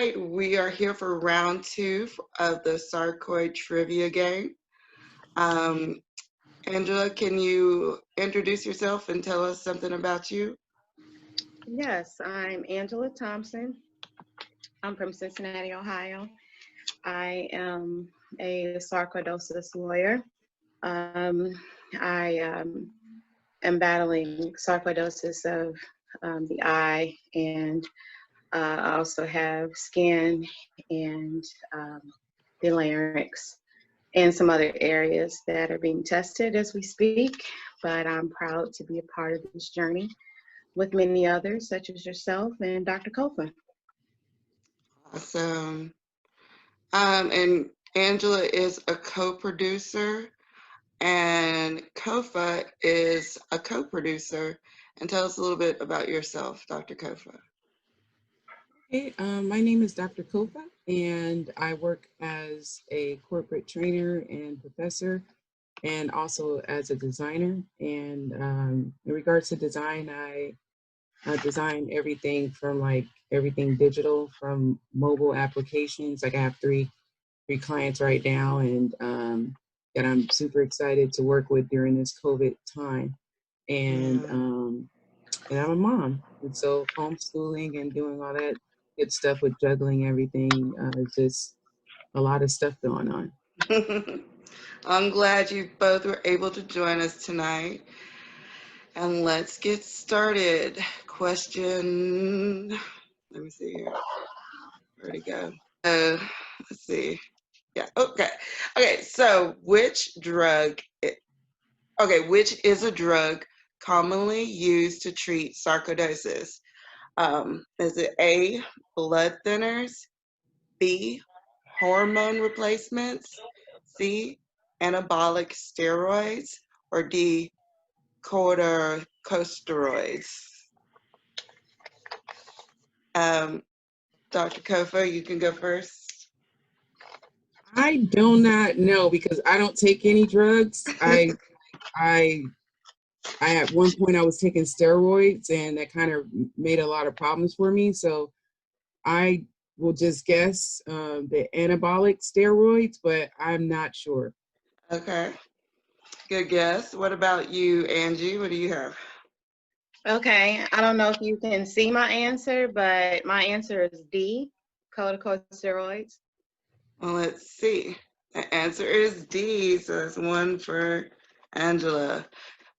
right, we are here for round two of the Sarcoid trivia game. Angela, can you introduce yourself and tell us something about you? Yes, I'm Angela Thompson. I'm from Cincinnati, Ohio. I am a sarcoidosis lawyer. I am battling sarcoidosis of the eye, and I also have skin and the larynx and some other areas that are being tested as we speak. But I'm proud to be a part of this journey with many others, such as yourself and Dr. Koffa. Awesome. And Angela is a co-producer, and Koffa is a co-producer. And tell us a little bit about yourself, Dr. Koffa. Hey, my name is Dr. Koffa, and I work as a corporate trainer and professor, and also as a designer. And in regards to design, I design everything from everything digital, from mobile applications. Like I have three clients right now, and that I'm super excited to work with during this COVID time. And and I'm a mom, and so homeschooling and doing all that good stuff with juggling everything, just a lot of stuff going on. I'm glad you both were able to join us tonight. And let's get started. Question, let me see here. Where'd it go? Let's see. Yeah, okay. Okay, so which is a drug commonly used to treat sarcoidosis? Is it A, blood thinners, B, hormone replacements, C, anabolic steroids, or D, corticosteroids? Dr. Koffa, you can go first. I do not know because I don't take any drugs. I at one point I was taking steroids, and that kind of made a lot of problems for me. So I will just guess the anabolic steroids, but I'm not sure. Okay, good guess. What about you, Angie? What do you have? Okay, I don't know if you can see my answer, but my answer is D, corticosteroids. Well, let's see. The answer is D, so it's one for Angela.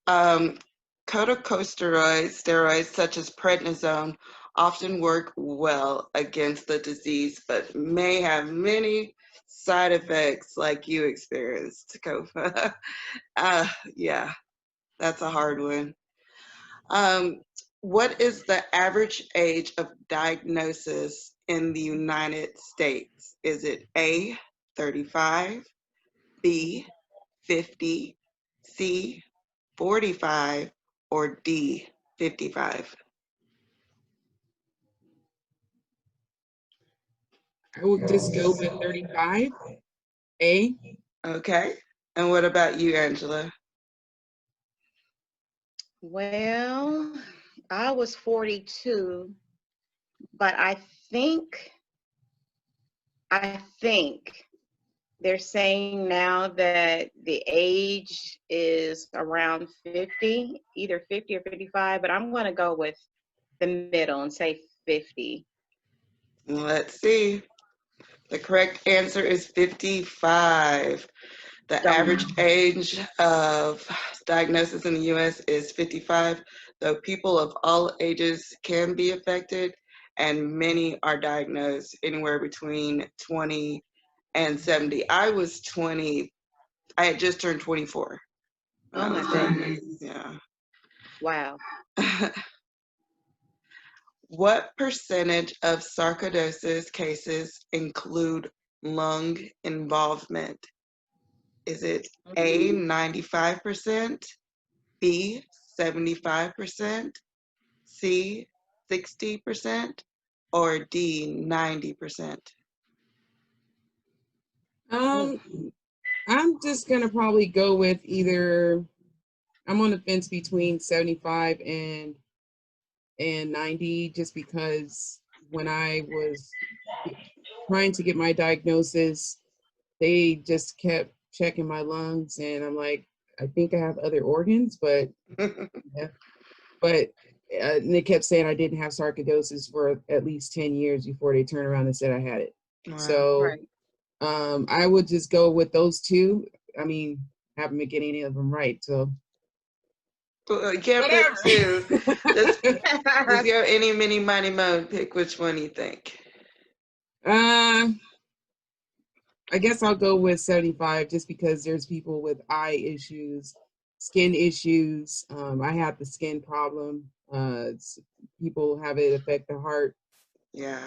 Corticosteroids such as prednisone often work well against the disease, but may have many side effects like you experienced, Koffa. Yeah, that's a hard one. What is the average age of diagnosis in the United States? Is it A, 35, B, 50, C, 45, or D, 55? I will just go with 35. A. Okay. And what about you, Angela? Well, I was 42, but I think they're saying now that the age is around 50, either 50 or 55, but I'm going to go with the middle and say 50. Let's see. The correct answer is 55. The average age of diagnosis in the US is 55, though people of all ages can be affected, and many are diagnosed anywhere between 20 and 70. I was 20. I had just turned 24. Oh my goodness. Yeah. Wow. What percentage of sarcoidosis cases include lung involvement? Is it A, 95%, B, 75%, C, 60%, or D, 90%? I'm just gonna probably go with either. I'm on the fence between 75 and 90, just because when I was trying to get my diagnosis, they just kept checking my lungs, and I'm like, I think I have other organs, but yeah. But and they kept saying I didn't have sarcoidosis for at least 10 years before they turned around and said I had it. Wow. So I would just go with those two. I mean, haven't been getting any of them right, so. Well, you can't pick two. Just go any, mini, miny, mo. Pick which one you think. I guess I'll go with 75 just because there's people with eye issues, skin issues. I have the skin problem. People have it affect the heart. Yeah.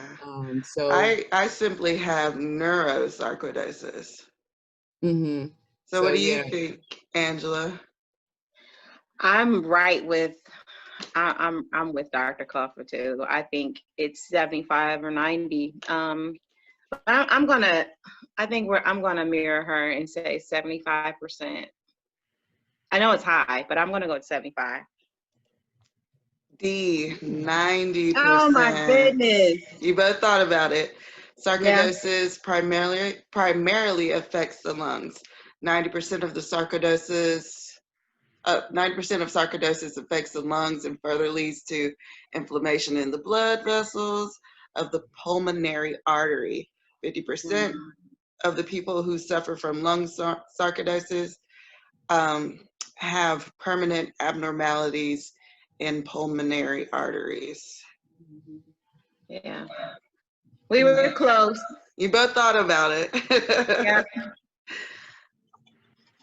So I simply have neurosarcoidosis. Mm-hmm. So what do you think, Angela? I'm right with I'm with Dr. Koffa too. I think it's 75 or 90. I'm gonna mirror her and say 75%. I know it's high, but I'm gonna go with 75. D, 90%. Oh my goodness. You both thought about it. Sarcoidosis primarily affects the lungs. 90% of sarcoidosis affects the lungs and further leads to inflammation in the blood vessels of the pulmonary artery. 50% of the people who suffer from lung sarcoidosis have permanent abnormalities in pulmonary arteries. Yeah. We were close. You both thought about it. Yeah.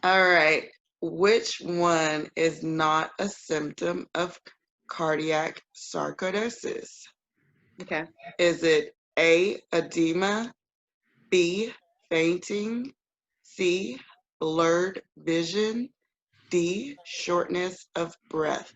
All right. Which one is not a symptom of cardiac sarcoidosis? Okay. Is it A, edema, B, fainting, C, blurred vision, D, shortness of breath?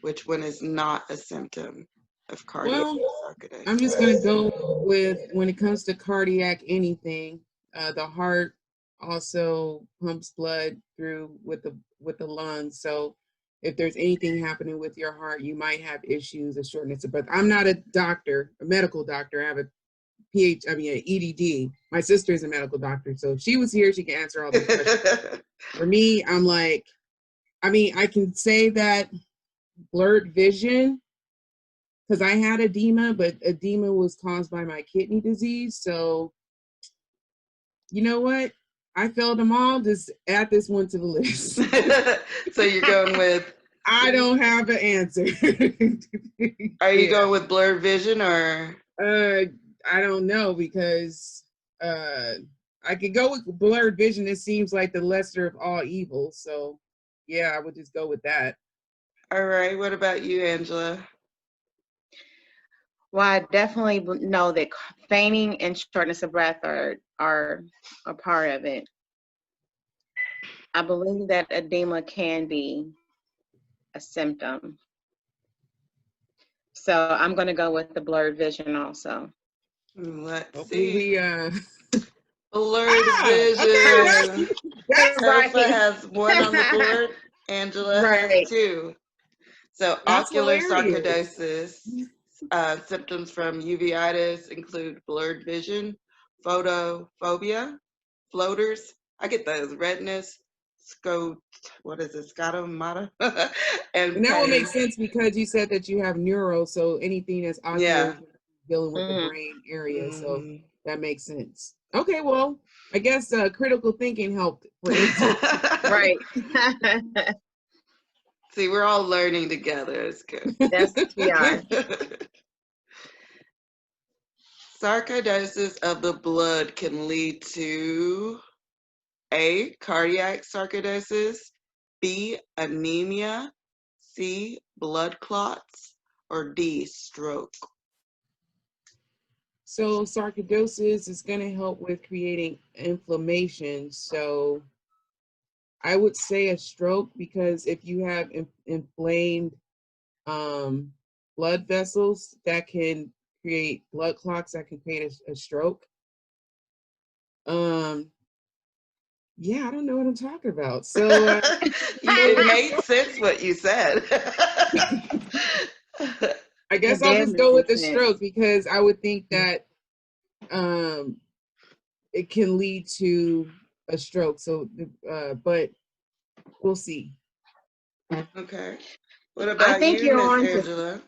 Which one is not a symptom of cardiac sarcoidosis? I'm just going to go with, when it comes to cardiac anything, the heart also pumps blood through with the lungs. So if there's anything happening with your heart, you might have issues of shortness of breath. I'm not a doctor, a medical doctor. I have an EDD. My sister is a medical doctor, so if she was here, she can answer all these questions. For me, I'm like, I can say that blurred vision, because I had edema, but edema was caused by my kidney disease. So, you know what? I failed them all. Just add this one to the list. So you're going with? I don't have an answer. Are you going with blurred vision or? I don't know, because I could go with blurred vision. It seems like the lesser of all evils. So, yeah, I would just go with that. All right. What about you, Angela? Well, I definitely know that fainting and shortness of breath are a part of it. I believe that edema can be a symptom. So I'm going to go with the blurred vision also. Let's see. Blurred vision. Okay, that's right. Koffa has one on the board. Angela has two. So that's ocular hilarious. sarcoidosis. Symptoms from uveitis include blurred vision, photophobia, floaters. I get those. Redness, scotomata, and that would make sense because you said that you have neuro, so anything that's ocular dealing with the brain area. So that makes sense. Okay, well, I guess critical thinking helped for answers. Right. See, we're all learning together. It's good. Yes, we are. Sarcoidosis of the blood can lead to A, cardiac sarcoidosis, B, anemia, C, blood clots, or D, stroke. So sarcoidosis is going to help with creating inflammation. So I would say a stroke, because if you have inflamed blood vessels, that can create blood clots, that can create a stroke. Yeah, I don't know what I'm talking about. So it made sense what you said. I guess It I'll did just go with make the sense. stroke because I would think that it can lead to a stroke. So, but we'll see. Okay. What I about think you, you're Miss on to, Angela?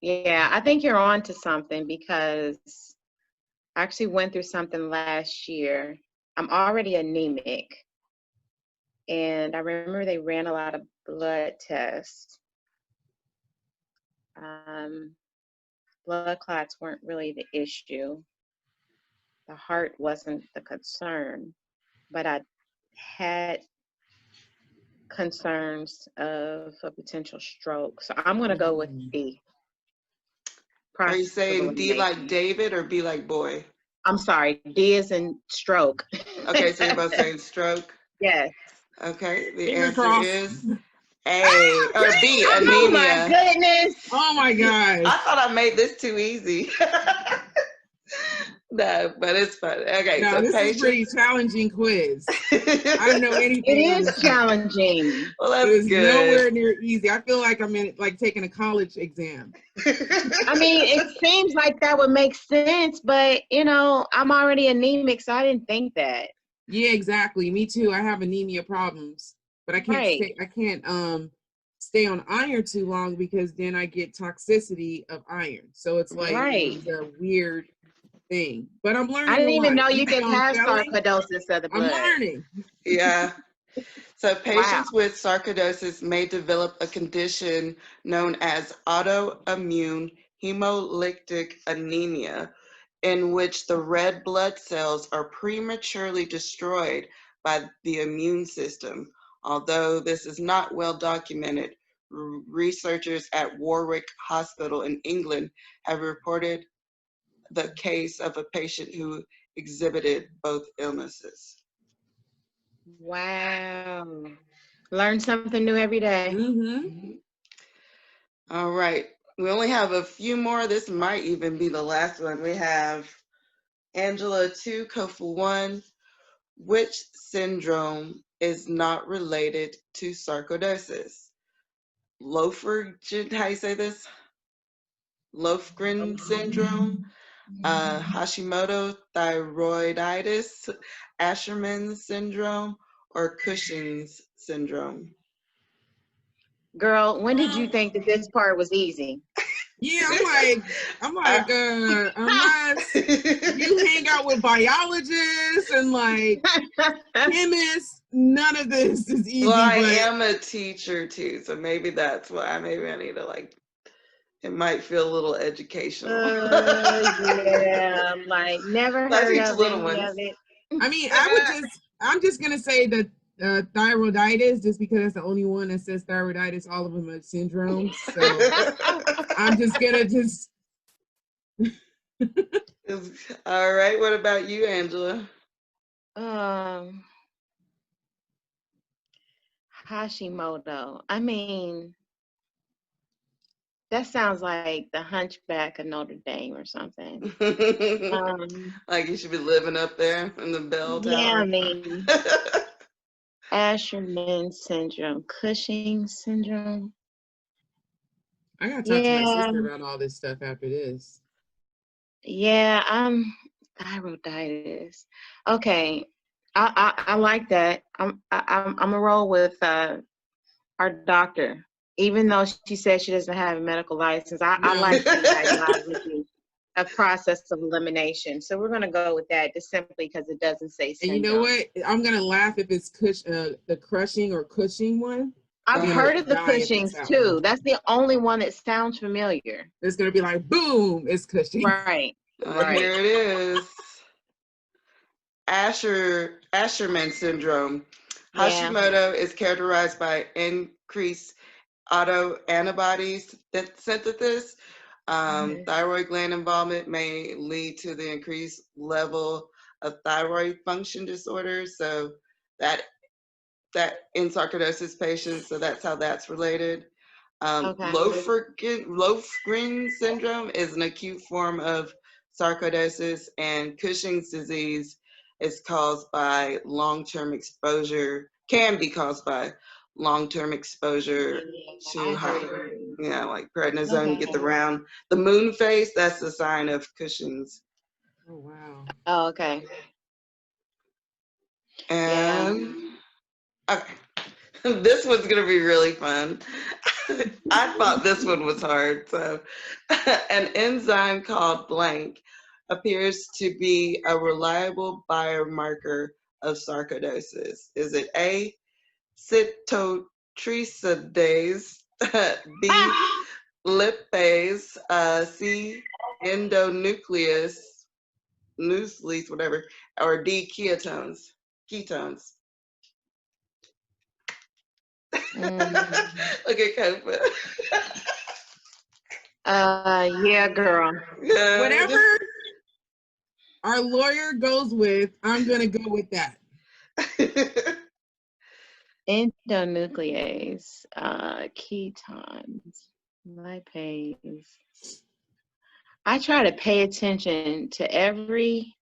yeah, I think you're on to something because I actually went through something last year. I'm already anemic, and I remember they ran a lot of blood tests. Blood clots weren't really the issue. The heart wasn't the concern, but I had concerns of a potential stroke. So I'm going to go with D, Are you process of saying D like elimination. David or B like boy? I'm sorry, D is in stroke. Okay, so you're both saying stroke. Yes. Okay, the Finger answer crossed. is A or B, Oh my anemia. goodness. Oh my gosh. I thought I made this too easy. No, but it's fun. Okay, No, so this is pretty patients. challenging quiz. I don't know It anything on is this. challenging. Well, It that's is good. nowhere near easy. I feel like I'm in like taking a college exam. I mean, it seems like that would make sense, but you know, I'm already anemic, so I didn't think that. Yeah, exactly. Me too. I have anemia problems, but I can't Right. stay on iron too long because then I get toxicity of iron. So it's like Right. it's a weird thing. But I'm I learning a didn't even lot. know you Even could on have selling, sarcoidosis of the I'm blood. learning. Yeah. So Wow. patients with sarcoidosis may develop a condition known as autoimmune hemolytic anemia, in which the red blood cells are prematurely destroyed by the immune system. Although this is not well documented, researchers at Warwick Hospital in England have reported the case of a patient who exhibited both illnesses. Wow. Learn something new every day. Mm-hmm. All right. We only have a few more. This might even be the last one. We have Angela 2, Koffa 1. Which syndrome is not related to sarcoidosis? Lofgren, how you say this? Lofgren syndrome, Hashimoto thyroiditis, Asherman syndrome, or Cushing's syndrome? Girl, when did you think that this part was easy? Yeah, unless you hang out with biologists and like chemists, none of this is easy. Well, I But am a teacher too, so maybe that's why. Maybe I need to it might feel a little educational. Yeah, like never I heard teach of little any ones. of it. I mean, I'm just gonna say that thyroiditis, just because that's the only one that says thyroiditis. All of them are syndromes, so I'm just gonna just. All right. What about you, Angela? Hashimoto. I mean, that sounds like the Hunchback of Notre Dame or something. Like you should be living up there in the bell Yeah, I tower. mean, Asherman syndrome, Cushing's syndrome. I gotta talk to my Yeah, sister about all this stuff after this. yeah, thyroiditis. Okay, I like that. I'm gonna roll with our doctor, even though she says she doesn't have a medical license. I No. like the ideology of process of elimination. So we're gonna go with that just simply because it doesn't say And syndrome. you know what? I'm gonna laugh if it's the crushing or Cushing one. I've I'm heard gonna of the die if it's Cushings that too. one. That's the only one that sounds familiar. It's gonna be like boom, it's Cushing. Right. Right. Here it is. Asherman syndrome. Yeah. Hashimoto is characterized by increased autoantibodies synthesis. Mhm. Thyroid gland involvement may lead to the increased level of thyroid function disorders. So that in sarcoidosis patients, so that's how that's related. Okay. Lofgren syndrome is an acute form of sarcoidosis, and Cushing's disease is caused by long-term exposure, can be caused by long-term exposure Yeah, to I high. heard. Yeah, like prednisone, you get the Okay. round. The moon face, that's the sign of Cushing's. Oh, wow. Oh, okay. Yeah. And okay, this one's gonna be really fun. I thought this one was hard. So, an enzyme called blank appears to be a reliable biomarker of sarcoidosis. Is it A, cytotricidase, B, lipase, C, endonuclease, nucleus, whatever, or D, ketones? Ketones. Mm. Look at Koffa. Yeah, girl. Yeah, Whatever our lawyer goes with, I'm going to go with that. Endonuclease, ketones, lipase. I try to pay attention to every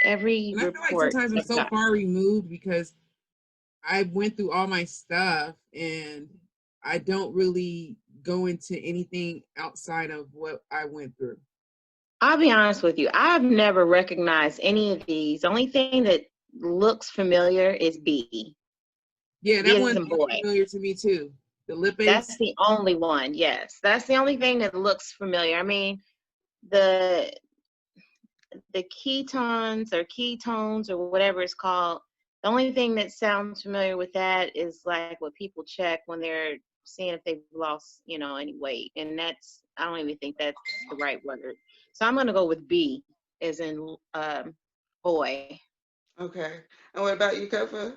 And I feel like report. sometimes I'm so far removed because I went through all my stuff and I don't really go into anything outside of what I went through. I'll be honest with you. I've never recognized any of these. The only thing that looks familiar is B. Yeah, B that as one's in boy. familiar to me too. The lipase. That's the only one. Yes, that's the only thing that looks familiar. I mean, the ketones or whatever it's called. The only thing that sounds familiar with that is like what people check when they're seeing if they've lost, any weight. And I don't even think that's the right word. So I'm going to go with B as in boy. Okay. And what about you, Koffa?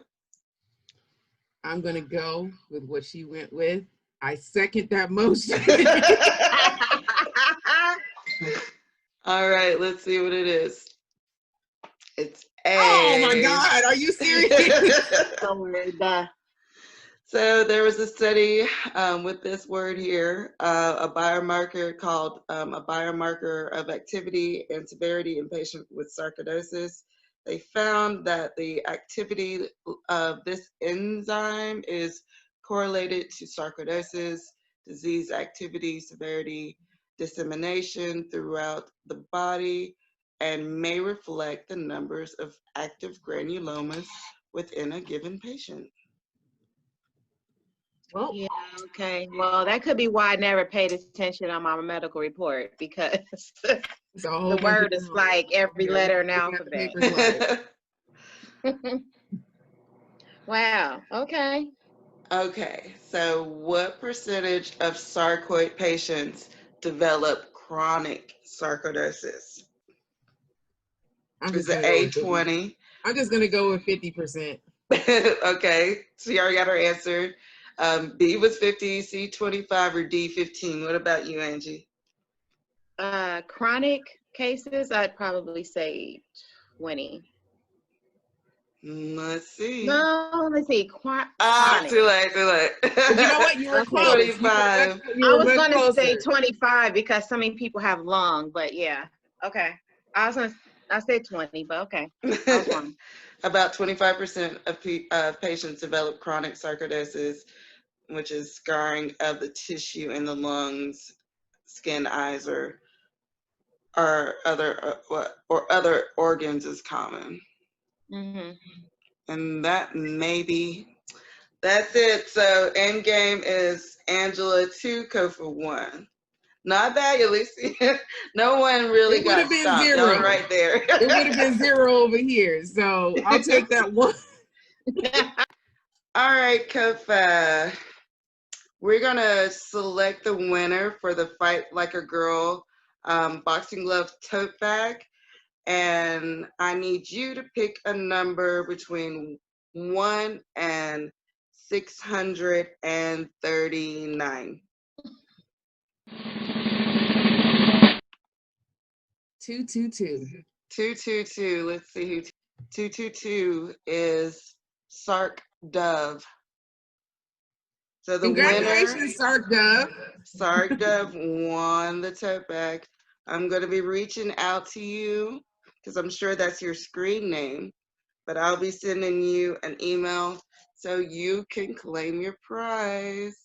I'm going to go with what she went with. I second that motion. All right, let's see what it is. It's A. Oh my God, are you serious? So there was a study with this word here, a biomarker called a biomarker of activity and severity in patients with sarcoidosis. They found that the activity of this enzyme is correlated to sarcoidosis, disease activity, severity, dissemination throughout the body, and may reflect the numbers of active granulomas within a given patient. Well, yeah, okay. Well, that could be why I never paid attention on my medical report because the word is like every letter in the alphabet. Wow. Okay. Okay, so what percentage of sarcoid patients develop chronic sarcoidosis? Is it A20? I'm just gonna go with 50%. Okay, so you already got her answer. B was 50, C 25, or D 15. What about you, Angie? Chronic cases, I'd probably say 20. Let's see. No, let's see. Too late. But you know what? You were Okay. close. 25. I was going to say 25 because so many people have lung, but yeah. Okay. I said 20, but okay. I was wrong. About 25% of patients develop chronic sarcoidosis, which is scarring of the tissue in the lungs, skin, eyes, or other organs is common. Mm-hmm. And that's it. So end game is Angela 2, Koffa 1. Not bad, at least. No one really got stopped. Y'all right there. It would have been 0 over here. So I'll take that one. All right, Koffa. We're going to select the winner for the Fight Like a Girl boxing glove tote bag. And I need you to pick a number between 1 and 639. 222. 222. Let's see who. 222 is Sark Dove. So the Congratulations, Sark Dove. Sark Dove won the tote bag. I'm going to be reaching out to you because I'm sure that's your screen name. but I'll be sending you an email so you can claim your prize.